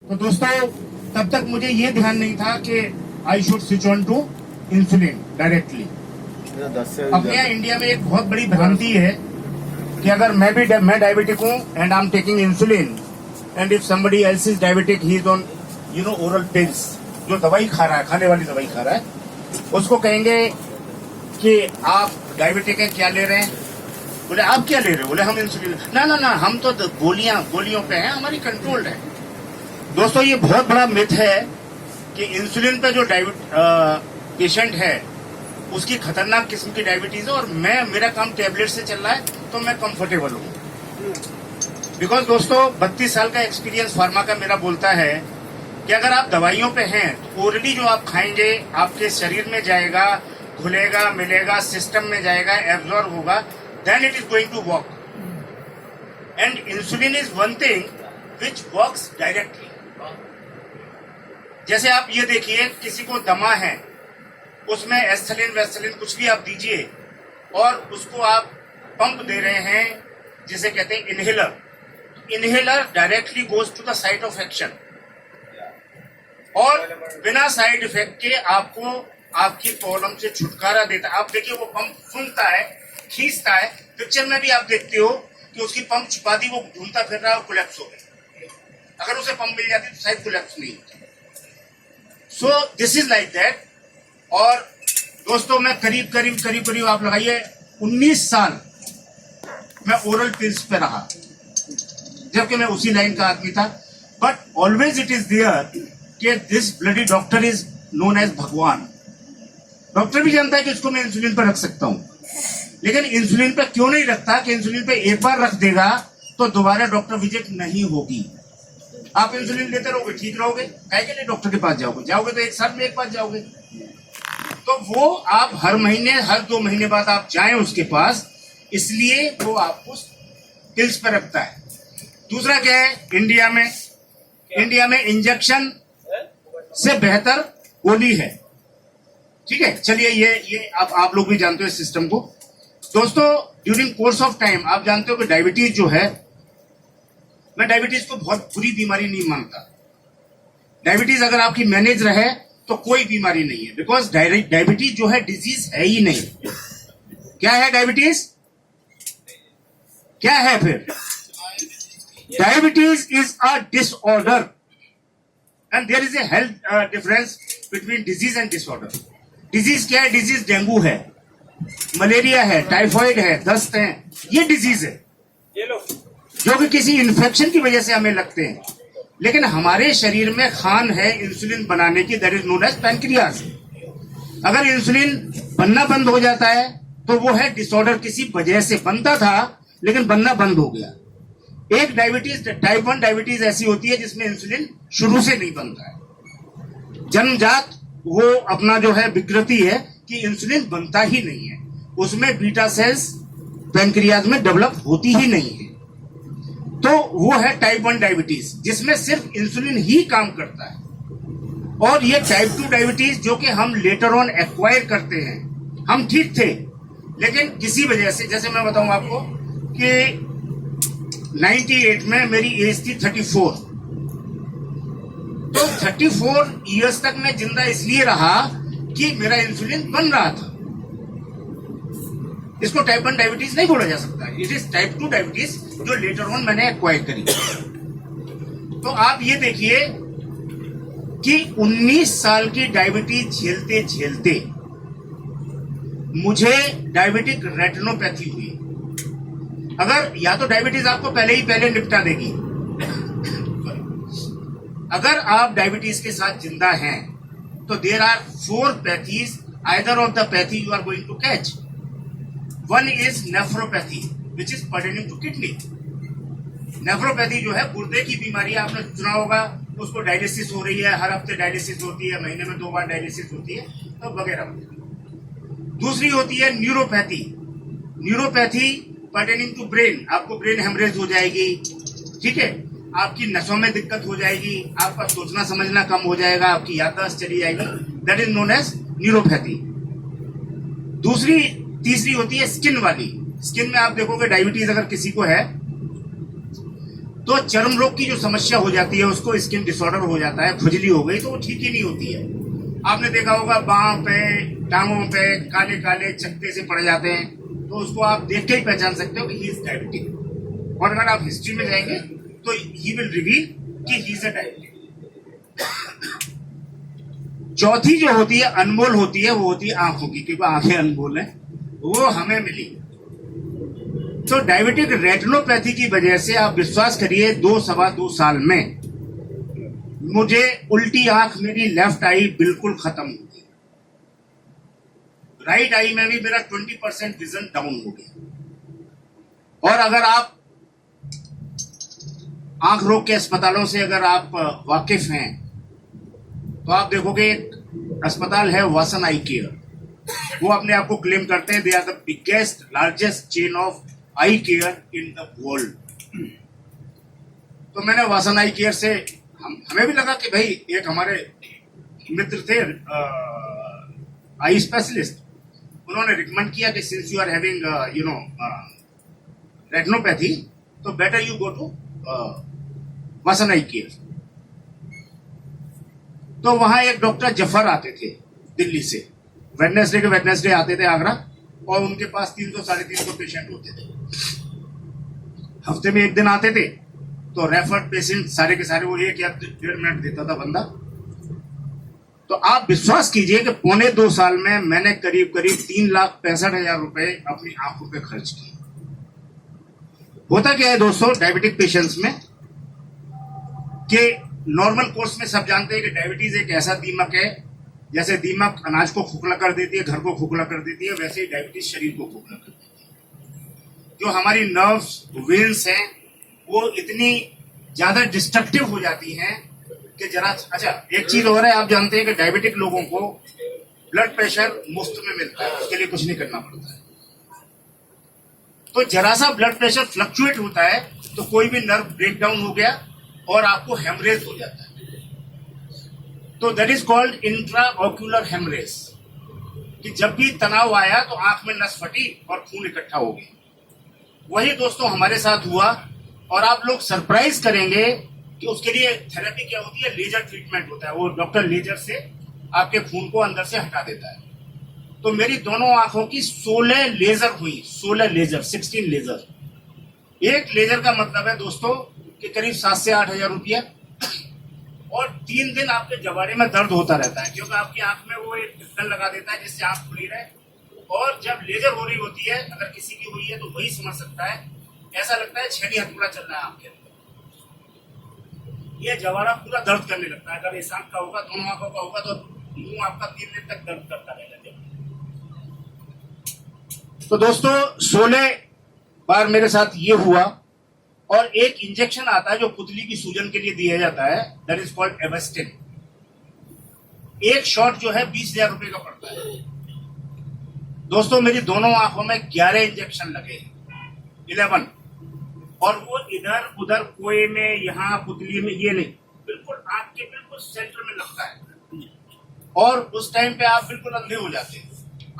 तो दोस्तों तब तक मुझे ये ध्यान नहीं था कि I should switch on to insulin directly. अपने यहाँ इंडिया में एक बहुत बड़ी भ्रांति है कि अगर मैं डायबिटिक हूँ and I am taking insulin and if somebody else is diabetic he is on oral pills, जो दवाई खा रहा है, खाने वाली दवाई खा रहा है, उसको कहेंगे कि आप डायबिटिक है, क्या ले रहे हैं? बोले आप क्या ले रहे हो? बोले हम इंसुलिन। ना ना ना, हम तो गोलियों पे हैं, हमारी कंट्रोल्ड है। दोस्तों ये बहुत बड़ा मिथ है कि इंसुलिन पे जो पेशेंट है उसकी खतरनाक किस्म की डायबिटीज है और मेरा काम टेबलेट से चल रहा है तो मैं कंफर्टेबल हूँ। बिकॉज दोस्तों 32 साल का एक्सपीरियंस फार्मा का मेरा बोलता है कि अगर आप दवाइयों पे हैं तो ओरली जो आप खाएंगे आपके शरीर में जाएगा, घुलेगा, मिलेगा, सिस्टम में जाएगा, एब्जॉर्ब होगा, then it is going to work. And insulin is one thing which works directly. जैसे आप ये देखिए, किसी को दमा है, उसमें एस्थलीन वेस्थलीन कुछ भी आप दीजिए और उसको आप पंप दे रहे हैं जिसे कहते हैं inhaler. Inhaler directly goes to the site of action और बिना साइड इफेक्ट के आपको आपकी प्रॉब्लम से छुटकारा देता है। आप देखिए वो पंप सूंघता है, खींचता है, पिक्चर में भी आप देखते हो कि उसकी पंप छुपा दी, वो ढूंढता फिर रहा है और कोलैप्स हो गया। अगर उसे पंप मिल जाती तो शायद कोलैप्स नहीं होता। So this is like that. और दोस्तों मैं करीब आप लगाइए 19 साल मैं ओरल पिल्स पे रहा, जबकि मैं उसी लाइन का आदमी था। But always it is there कि this bloody doctor is known as भगवान। डॉक्टर भी जानता है कि इसको मैं इंसुलिन पर रख सकता हूं, लेकिन इंसुलिन पे क्यों नहीं रखता कि इंसुलिन पे एक बार रख देगा तो दोबारा डॉक्टर विजिट नहीं होगी। आप इंसुलिन लेते रहोगे, ठीक रहोगे, काहे के लिए डॉक्टर के पास जाओगे तो एक साल में एक बार जाओगे। तो वो आप हर महीने, हर 2 महीने बाद आप जाएं उसके पास, इसलिए वो आपको पिल्स पर रखता है। दूसरा क्या है, इंडिया में इंजेक्शन से बेहतर गोली है। ठीक है, चलिए ये आप लोग भी जानते हो इस सिस्टम को। दोस्तों ड्यूरिंग कोर्स ऑफ टाइम आप जानते हो कि डायबिटीज जो है, मैं डायबिटीज को बहुत बुरी बीमारी नहीं मानता। डायबिटीज अगर आपकी मैनेज रहे तो कोई बीमारी नहीं है, बिकॉज डायबिटीज जो है डिजीज है ही नहीं। क्या है डायबिटीज? क्या है फिर? Diabetes is a disorder and there is a health difference between disease and disorder. Disease क्या है? डिजीज डेंगू है, मलेरिया है, टाइफॉइड है, दस्त है, ये डिजीज है जो कि किसी इन्फेक्शन की वजह से हमें लगते हैं। लेकिन हमारे शरीर में खान है इंसुलिन बनाने की, that is known as pancreas. अगर इंसुलिन बनना बंद हो जाता है तो वो है डिसऑर्डर, किसी वजह से बनता था लेकिन बनना बंद हो गया। एक डायबिटीज, टाइप 1 डायबिटीज ऐसी होती है जिसमें इंसुलिन शुरू से नहीं बनता है, जन्मजात वो अपना जो है विकृति है कि इंसुलिन बनता ही नहीं है, उसमें बीटा सेल्स पैनक्रियाज में डेवलप होती ही नहीं है। तो वो है टाइप 1 डायबिटीज जिसमें सिर्फ इंसुलिन ही काम करता है। और ये टाइप 2 डायबिटीज जो कि हम लेटर ऑन एक्वायर करते हैं, हम ठीक थे लेकिन किसी वजह से, जैसे मैं बताऊं आपको कि 98 में मेरी एज थी 34, तो 34 इयर्स तक मैं जिंदा इसलिए रहा कि मेरा इंसुलिन बन रहा था। इसको टाइप 1 डायबिटीज नहीं बोला जा सकता, इट इज टाइप 2 डायबिटीज जो लेटर ऑन मैंने एक्वायर करी। तो आप ये देखिए कि 19 साल की डायबिटीज झेलते झेलते मुझे डायबिटिक रेटिनोपैथी हुई। अगर या तो डायबिटीज आपको पहले निपटा देगी, अगर आप डायबिटीज के साथ जिंदा हैं तो there are 4 pathies, either of the pathy you are going to catch. One is nephropathy which is pertaining to kidney. Nephropathy जो है गुर्दे की बीमारी, आपने सुना होगा, उसको डायलिसिस हो रही है, हर हफ्ते डायलिसिस होती है, महीने में 2 बार डायलिसिस होती है, तो वगैरह। दूसरी होती है neuropathy. Neuropathy pertaining to brain, आपको ब्रेन हेमरेज हो जाएगी, ठीक है, आपकी नसों में दिक्कत हो जाएगी, आपका सोचना समझना कम हो जाएगा, आपकी याददाश्त चली जाएगी, that is known as neuropathy. तीसरी होती है स्किन वाली। स्किन में आप देखोगे डायबिटीज अगर किसी को है तो चर्म रोग की जो समस्या हो जाती है, उसको स्किन डिसऑर्डर हो जाता है, खुजली हो गई, तो वो ठीक ही नहीं होती है। आपने देखा होगा बाहों पे, टांगों पे काले काले चकत्ते से पड़ जाते हैं, तो उसको आप देख के ही पहचान सकते हो कि ही इज डायबिटिक। और अगर आप हिस्ट्री में जाएंगे तो ही विल रिवील कि ही इज अ डायबिटिक। चौथी जो होती है अनमोल होती है, वो होती है आंखों की, क्योंकि आंखें अनमोल हैं, वो हमें मिली। तो डायबिटिक रेटिनोपैथी की वजह से आप विश्वास करिए 2-2.25 साल में मुझे उल्टी आंख, मेरी लेफ्ट आई बिल्कुल खत्म हो गई। राइट आई में भी मेरा 20% विजन डाउन हो गया। और अगर आप आंख रोग के अस्पतालों से अगर आप वाकिफ हैं तो आप देखोगे एक अस्पताल है वासन आई केयर। वो अपने आप को क्लेम करते हैं they are the biggest largest chain of eye care in the world. तो मैंने वासन आई केयर से हमें भी लगा कि भाई एक हमारे मित्र थे आई स्पेशलिस्ट, उन्होंने रिकमेंड किया कि since you are having retinopathy तो better you go to Vasan eye care. तो वहां एक डॉक्टर जफर आते थे दिल्ली से, वेडनेसडे आते थे आगरा, और उनके पास 300-350 पेशेंट होते थे। हफ्ते में एक दिन आते थे, तो रेफर्ड पेशेंट सारे के सारे वो 1 या 1.5 मिनट देता था बंदा। तो आप विश्वास कीजिए कि 1.25 साल में मैंने करीब 3,65,000 रुपए अपनी आंखों पे खर्च किए। होता क्या है दोस्तों डायबिटिक पेशेंट्स में कि नॉर्मल कोर्स में सब जानते हैं कि डायबिटीज एक ऐसा दीमक है, जैसे दीमक अनाज को खोखला कर देती है, घर को खोखला कर देती है, वैसे ही डायबिटीज शरीर को खोखला कर देती है। जो हमारी नर्व्स, वेन्स हैं, वो इतनी ज्यादा डिस्ट्रक्टिव हो जाती हैं कि जरा अच्छा एक चीज और है, आप जानते हैं कि डायबिटिक लोगों को ब्लड प्रेशर मुफ्त में मिलता है, उसके लिए कुछ नहीं करना पड़ता है। तो जरा सा ब्लड प्रेशर फ्लक्चुएट होता है तो कोई भी नर्व ब्रेक डाउन हो गया और आपको हेमरेज हो जाता है। तो that is called intra ocular haemorrhage, कि जब भी तनाव आया तो आंख में नस फटी और खून इकट्ठा हो गया। वही दोस्तों हमारे साथ हुआ, और आप लोग सरप्राइज करेंगे कि उसके लिए थेरेपी क्या होती है, लेजर ट्रीटमेंट होता है। वो डॉक्टर लेजर से आपके खून को अंदर से हटा देता है। तो मेरी दोनों आंखों की 16 लेजर हुई, 16 लेजर, 16 लेजर। एक लेजर का मतलब है दोस्तों कि करीब 7 से 8 हजार रुपया, और 3 दिन आपके जवाड़े में दर्द होता रहता है, क्योंकि आपकी आंख में वो एक ढक्कन लगा देता है जिससे आंख खुली रहे। और जब लेजर हो रही होती है, अगर किसी की हुई है तो वही समझ सकता है, ऐसा लगता है छेनी हथौड़ा चल रहा है आपके अंदर। ये जवाड़ा पूरा दर्द करने लगता है। अगर इस आंख का होगा, दोनों आंखों का होगा, तो मुंह आपका 3 दिन तक दर्द करता रहेगा। तो दोस्तों 16 बार मेरे साथ ये हुआ। और एक इंजेक्शन आता है जो पुतली की सूजन के लिए दिया जाता है, दैट इज कॉल्ड एवेस्टिन। एक शॉट जो है 20,000 रुपए का पड़ता है। दोस्तों मेरी दोनों आंखों में 11 इंजेक्शन लगे, 11, और वो इधर उधर कोए में, यहाँ पुतली में, ये नहीं, बिल्कुल आंख के बिल्कुल सेंटर में लगता है। और उस टाइम पे आप बिल्कुल अंधे हो जाते हैं।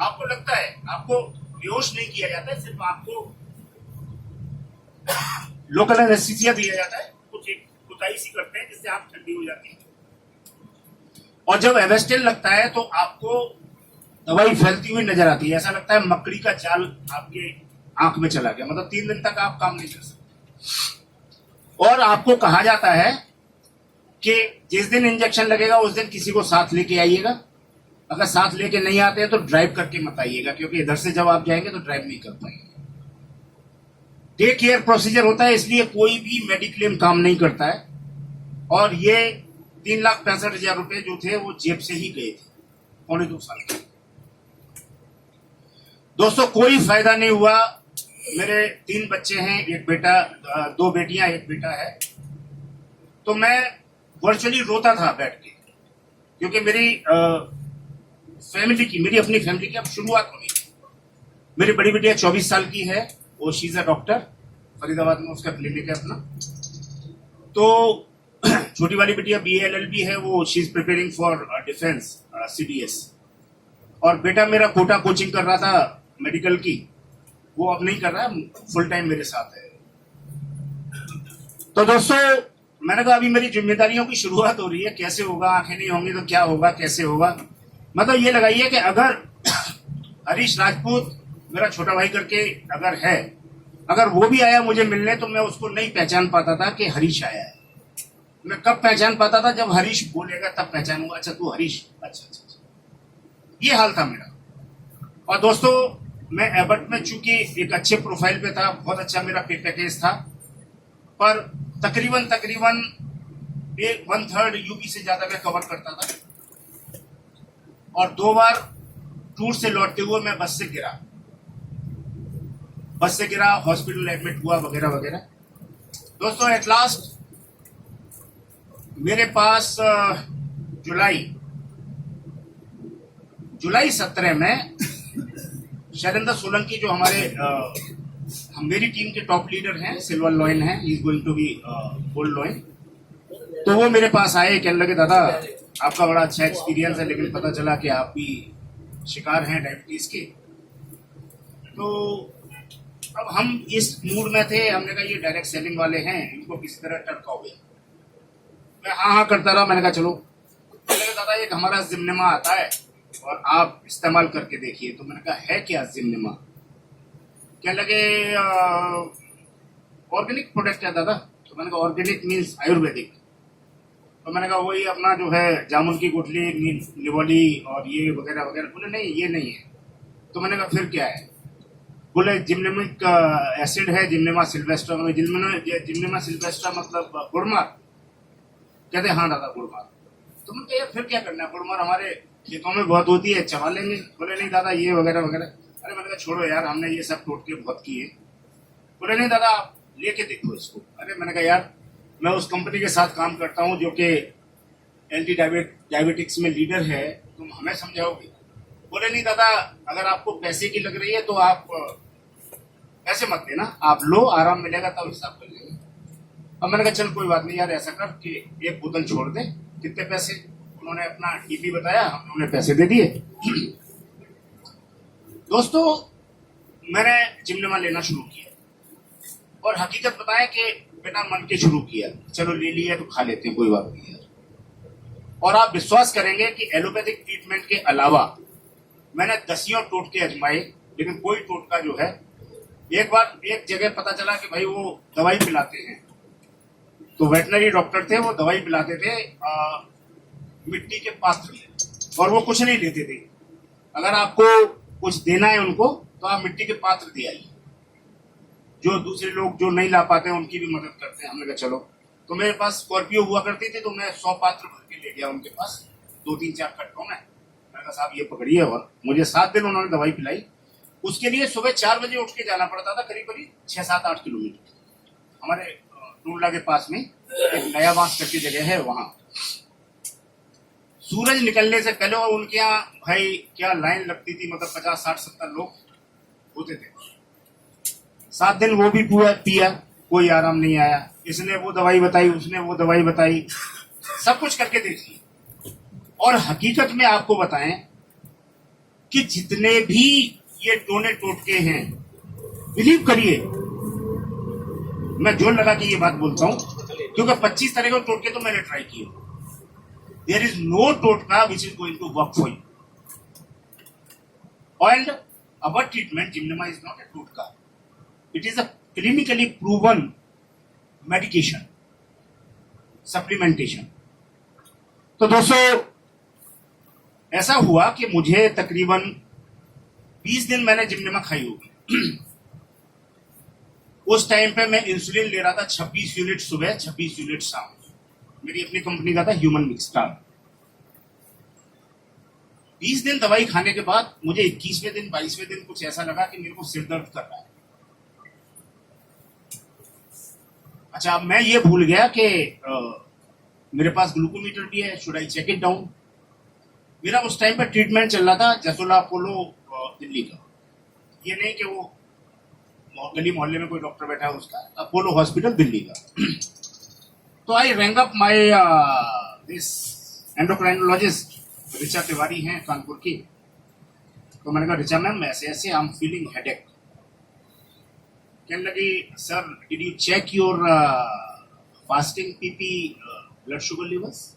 आपको लगता है, आपको बेहोश नहीं किया जाता है, सिर्फ आपको लोकल एनेस्थीसिया दिया जाता है, कुछ एक कुताई सी करते हैं जिससे आंख ठंडी हो जाती है। और जब एवेस्टिन लगता है तो आपको दवाई फैलती हुई नजर आती है, ऐसा लगता है मकड़ी का जाल आपके आंख में चला गया। मतलब 3 दिन तक आप काम नहीं कर सकते। और आपको कहा जाता है कि जिस दिन इंजेक्शन लगेगा उस दिन किसी को साथ लेके आइएगा। अगर साथ लेके नहीं आते हैं तो ड्राइव करके मत आइएगा, क्योंकि इधर से जब आप जाएंगे तो ड्राइव नहीं कर पाएंगे। टेक केयर प्रोसीजर होता है, इसलिए कोई भी मेडिक्लेम काम नहीं करता है। और ये 3,65,000 रुपए जो थे वो जेब से ही गए थे 2.25 साल के। दोस्तों कोई फायदा नहीं हुआ। मेरे 3 बच्चे हैं, एक बेटा, 2 बेटियां, एक बेटा है। तो मैं वर्चुअली रोता था बैठ के, क्योंकि मेरी फैमिली की, मेरी अपनी फैमिली की अब शुरुआत होनी थी। मेरी बड़ी बेटिया 24 साल की है, वो she is a doctor, Faridabad में उसका क्लिनिक है अपना। तो छोटी वाली बेटिया BA LLB है, वो she is preparing for defence CDS। और बेटा मेरा कोटा कोचिंग कर रहा था मेडिकल की, वो अब नहीं कर रहा है, फुल टाइम मेरे साथ है। तो दोस्तों मैंने कहा अभी मेरी जिम्मेदारियों की शुरुआत हो रही है, कैसे होगा, आंखें नहीं होंगी तो क्या होगा, कैसे होगा। मतलब ये लगाइए कि अगर हरीश राजपूत मेरा छोटा भाई करके अगर है, अगर वो भी आया मुझे मिलने तो मैं उसको नहीं पहचान पाता था कि हरीश आया है। मैं कब पहचान पाता था, जब हरीश बोलेगा तब पहचानूंगा, अच्छा तू हरीश, अच्छा अच्छा अच्छा। ये हाल था मेरा। और दोस्तों मैं एबर्ट में चूंकि एक अच्छे प्रोफाइल पे था, बहुत अच्छा मेरा पे पैकेज था, पर तकरीबन तकरीबन एक 1/3 यूपी से ज्यादा मैं कवर करता था। और 2 बार टूर से लौटते हुए मैं बस से गिरा, हॉस्पिटल एडमिट हुआ वगैरह वगैरह। दोस्तों एट लास्ट मेरे पास जुलाई 17 में शैलेंद्र सोलंकी जो हमारे मेरी टीम के टॉप लीडर हैं, सिल्वर लॉइन हैं, he is going to be gold lion. तो वो मेरे पास आए, कहने लगे दादा आपका बड़ा अच्छा एक्सपीरियंस है, लेकिन पता चला कि आप भी शिकार हैं डायबिटीज के। तो अब हम इस मूड में थे, हमने कहा ये डायरेक्ट सेलिंग वाले हैं, इनको किसी तरह टरकाओगे। मैं हाँ करता रहा। मैंने कहा चलो। कहने लगे दादा एक हमारा जिम्नेमा आता है और आप इस्तेमाल करके देखिए। तो मैंने कहा है क्या जिम्नेमा? क्या लगे ऑर्गेनिक प्रोडक्ट है दादा? तो मैंने कहा ऑर्गेनिक मीन्स आयुर्वेदिक। तो मैंने कहा वही अपना जो है जामुन की गुठली, निवोली और ये वगैरह वगैरह। बोले नहीं ये नहीं है। तो मैंने कहा फिर क्या है? बोले जिम्नेमिक एसिड है, जिम्नेमा सिल्वेस्ट्रा। जिम्नेमा सिल्वेस्ट्रा मतलब गुड़मार? कहते हाँ दादा गुड़मार। तो मैंने कहा यार फिर क्या करना है, गुड़मार हमारे खेतों में बहुत होती है, चबा लेंगे। बोले नहीं दादा ये वगैरह वगैरह। अरे मैंने कहा छोड़ो यार, हमने ये सब टोटके बहुत किए। बोले नहीं दादा आप लेके देखो इसको। अरे मैंने कहा यार मैं उस कंपनी के साथ काम करता हूँ जो कि एंटी डायबिटिक्स में लीडर है, तुम हमें समझाओगे? बोले नहीं दादा अगर आपको पैसे की लग रही है तो आप पैसे मत देना, आप लो, आराम मिलेगा तब हिसाब कर लेंगे। अब मैंने कहा चल कोई बात नहीं यार, ऐसा कर कि एक बोतल छोड़ दे। कितने पैसे? उन्होंने अपना टीपी बताया, हमने पैसे दे दिए। दोस्तों मैंने जिम्नेमा लेना शुरू किया और हकीकत बताएं कि बिना मन के शुरू किया। चलो ले लिया तो खा लेते हैं, कोई बात नहीं यार। और आप विश्वास करेंगे कि एलोपैथिक ट्रीटमेंट के अलावा मैंने दसियों टोटके आजमाए, लेकिन कोई टोटका जो है, एक बार एक जगह पता चला कि भाई वो दवाई पिलाते हैं, तो वेटनरी डॉक्टर थे, वो दवाई पिलाते थे मिट्टी के पात्र में, और वो कुछ नहीं लेते थे। अगर आपको कुछ देना है उनको तो आप मिट्टी के पात्र दे आइए। जो दूसरे लोग जो नहीं ला पाते हैं उनकी भी मदद करते हैं। हमने कहा चलो। तो मेरे पास स्कॉर्पियो हुआ करती थी, तो मैं 100 पात्र भर के ले गया उनके पास 2-3-4 कट्टों में। मैंने कहा साहब ये पकड़िए। और मुझे 7 दिन उन्होंने दवाई पिलाई। उसके लिए सुबह 4 बजे उठ के जाना पड़ता था, करीब करीब 6-7-8 किलोमीटर। हमारे टूंडला के पास में एक नया बांस करके जगह है, वहां सूरज निकलने से पहले। और उनके यहाँ भाई क्या लाइन लगती थी, मतलब 50-60-70 लोग होते थे। 7 दिन वो भी पिया, कोई आराम नहीं आया। इसने वो दवाई बताई, उसने वो दवाई बताई, सब कुछ करके देख लिया। और हकीकत में आपको बताएं कि जितने भी ये टोने टोटके हैं, बिलीव करिए, मैं जोर लगा के ये बात बोलता हूं क्योंकि 25 तरह के टोटके तो मैंने ट्राई किए। देयर इज नो टोटका which is going to work for you. And our treatment gymnema is not a टोटका, it is a clinically proven medication, supplementation. तो दोस्तों ऐसा हुआ कि मुझे तकरीबन 20 दिन मैंने जिम्नेमा खाई होगी। उस टाइम पे मैं इंसुलिन ले रहा था 26 यूनिट सुबह, 26 यूनिट शाम। मेरी अपनी कंपनी का था ह्यूमन मिक्सटार। 20 दिन दवाई खाने के बाद मुझे 21वें दिन 22वें दिन कुछ ऐसा लगा कि मेरे को सिर दर्द कर रहा है। अच्छा अब मैं ये भूल गया कि मेरे पास ग्लूकोमीटर भी है, should I check it down. मेरा उस टाइम पर ट्रीटमेंट चल रहा था जसोला अपोलो दिल्ली का। ये नहीं कि वो गली मोहल्ले में कोई डॉक्टर बैठा है उसका, अपोलो हॉस्पिटल दिल्ली का। तो I rang up my this endocrinologist Richa Tiwari हैं कानपुर की। तो मैंने कहा ऋचा मैम ऐसे ऐसे आई एम फीलिंग हेडेक। कहने लगी sir did you check your fasting PP blood sugar levels?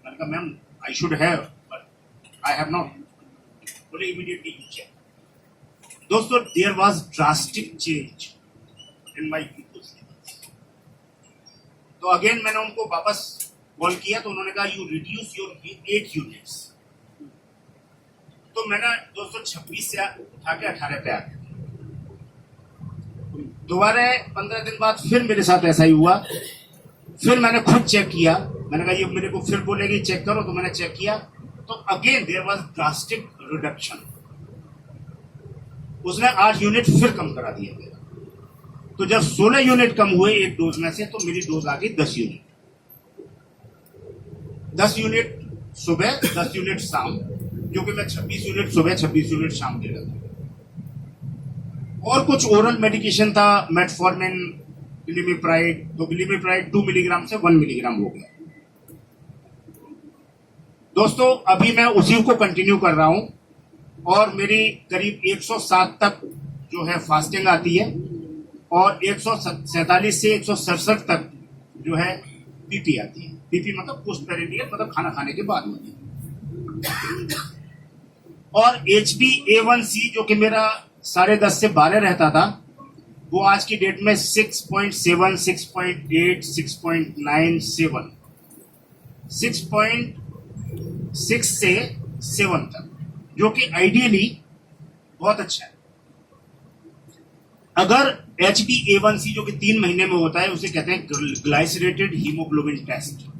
मैंने कहा ma'am I should have but I have not. बोले इमीडिएटली यू चेक। दोस्तों there was drastic change in my glucose levels. तो again मैंने उनको वापस कॉल किया तो उन्होंने कहा यू रिड्यूस योर 8 यूनिट्स। तो मैंने दोस्तों 26 से उठा के 18 पे आ गया। दोबारा 15 दिन बाद फिर मेरे साथ ऐसा ही हुआ। फिर मैंने खुद चेक किया, मैंने कहा ये मेरे को फिर बोलेगी चेक करो, तो मैंने चेक किया तो again there was drastic reduction. उसने 8 यूनिट फिर कम करा दिया मेरा। तो जब 16 यूनिट कम हुए एक डोज में से, तो मेरी डोज आ गई 10 यूनिट। 10 यूनिट सुबह, 10 यूनिट शाम, जो कि मैं 26 यूनिट सुबह 26 यूनिट शाम दे रहा था। और कुछ ओरल मेडिकेशन था, मेटफॉर्मिन, ग्लिमिप्राइड। तो ग्लिमिप्राइड 2 मिलीग्राम से 1 मिलीग्राम हो गया। दोस्तों अभी मैं उसी को कंटिन्यू कर रहा हूं और मेरी करीब 107 तक जो है फास्टिंग आती है और 147 से 167 तक जो है पीपी आती है। पीपी मतलब पोस्ट पेरिनियल, मतलब खाना खाने के बाद होती है। और HbA1c जो कि मेरा 10.5 से 12 रहता था, वो आज की डेट में 6.7, 6.8, 6.97, 6.6 से 7 तक, जो कि आइडियली बहुत अच्छा है। अगर HbA1c जो कि 3 महीने में होता है, उसे कहते हैं ग्लाइसरेटेड हीमोग्लोबिन टेस्ट।